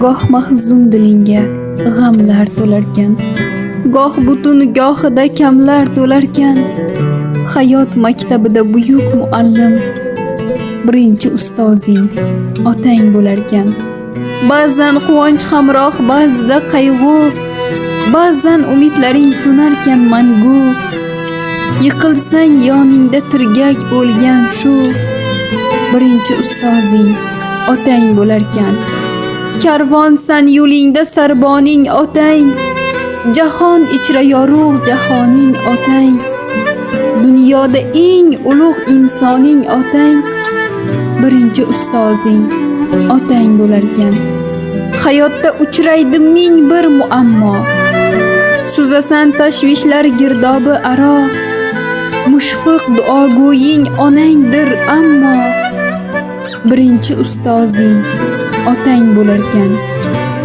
Goh mahzun dilingga g'amlar to'larkan, goh butun gohida kamlar to'larkan, hayot maktabida buyuk muallim, birinchi ustozing otang bo'larkan. Ba'zan quvonch hamroh, ba'zida qayg'u, ba'zan umidlaring so'narkan mangu. Yiqilsang yoningda tirgak bo'lgan shu, birinchi ustozing otang bo'larkan. Karvonsan yo'lingda sarboning otang, jahon ichra yorug' jahoning otang. Dunyoda eng ulug' insoning otang, birinchi ustozing otang bo'larkan. Hayotda uchraydi ming bir muammo, suzasan tashvishlar girdobi aro. Mushfiq duogo'ying onangdir ammo, birinchi ustozing otang bo'larkan.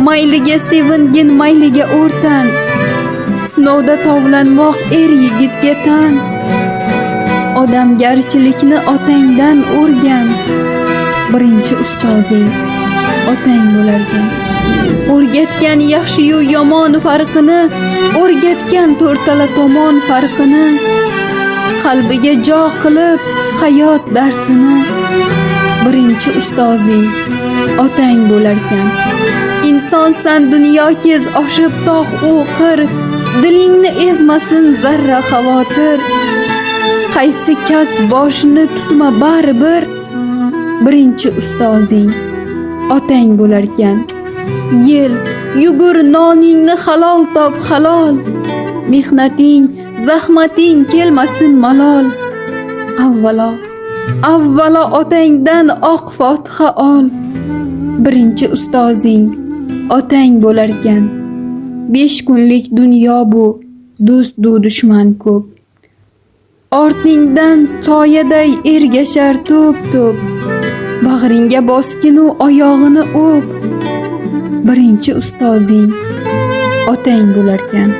Mayliga sevingin, mayliga o'rtan, sinovda tovlanmoq yigitga tan. Odamgarchilikni otangdan o'rgan, birinchi ustozing otang bo'larkan. O'rgatgan yaxshi-yu yomon farqini, o'rgatgan to'rtala tomon farqini, qalbiga jo qilib hayot darsini, birinchi ustozing otang bo'larkan. Insonsan dunyo kez oshib tog' u qir, dilingni ezmasin zarra xavotir. Qaysi kasb boshini tutma baribir, birinchi ustozing otang bo'larkan. Yil yugur noningni halol top halol, mehnating zahmating kelmasin malol. Avvalo otangdan oq fotiha ol, birinchi ustozing otang bo'larkan. 5 kunlik dunyo bu, do'st-du dushman ko'p. Ortingdan soyaday ergashar to'p-to'p, bag'ringga bosginu oyog'ini o'p, birinchi ustozing otang bo'larkan.